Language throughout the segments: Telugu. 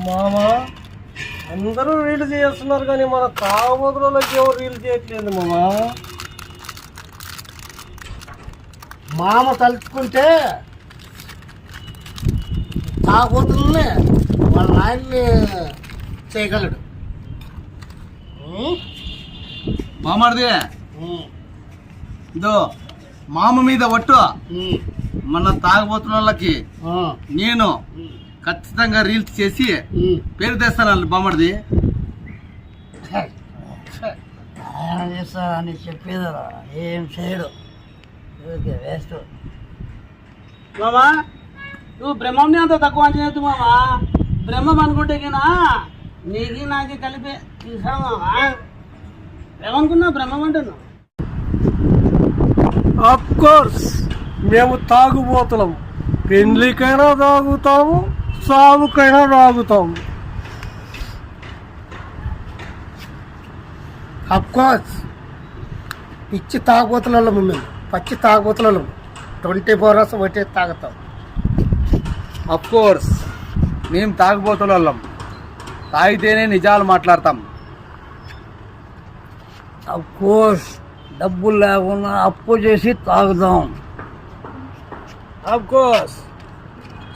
మామా అందరూ రీల్ చేస్తున్నారు కానీ మన తాగుబోతులకి ఎవరు రీల్ చేయట్లేదు మామా. మామ తలుచుకుంటే తాగుబోతుల్ని వాళ్ళ నాయన్ని చేయగలడు. మామది ఇదో మామ మీద ఒట్టు. మన తాగబోతున్న వాళ్ళకి నేను ఖచ్చితంగా రీల్స్ చేసి పేరు తెస్తాను బామ్మడిది. అని చెప్పేదా ఏం చేయడు, వేస్ట్. మామా నువ్వు బ్రహ్మంని అంత తక్కువ అంచనా మామా. బ్రహ్మం అనుకుంటే కినా నీకి నాకి కలిపే తీసామా. ఏమనుకున్నా బ్రహ్మం అంటున్నావు? ఆఫ్ కోర్స్ మేము తాగుబోతున్నాం. పెండ్లికైనా తాగుతాము, సాగుకైనా తాగుతాము. అఫ్కోర్స్ పిచ్చి తాగుబోతులలో మేము పచ్చి తాగుబోతులలో 24 hours ఒకటే తాగుతాం. అఫ్ కోర్స్ మేము తాగబోతున్న వాళ్ళం. తాగితేనే నిజాలు మాట్లాడతాం. అఫ్కోర్స్ డబ్బులు లేకుండా అప్పు చేసి తాగుదాం. ఆఫ్ కోర్స్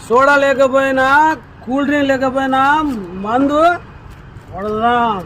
సోడా లేకపోయినా కూల్ డ్రింక్ లేకపోయినా మందు కొడదాం.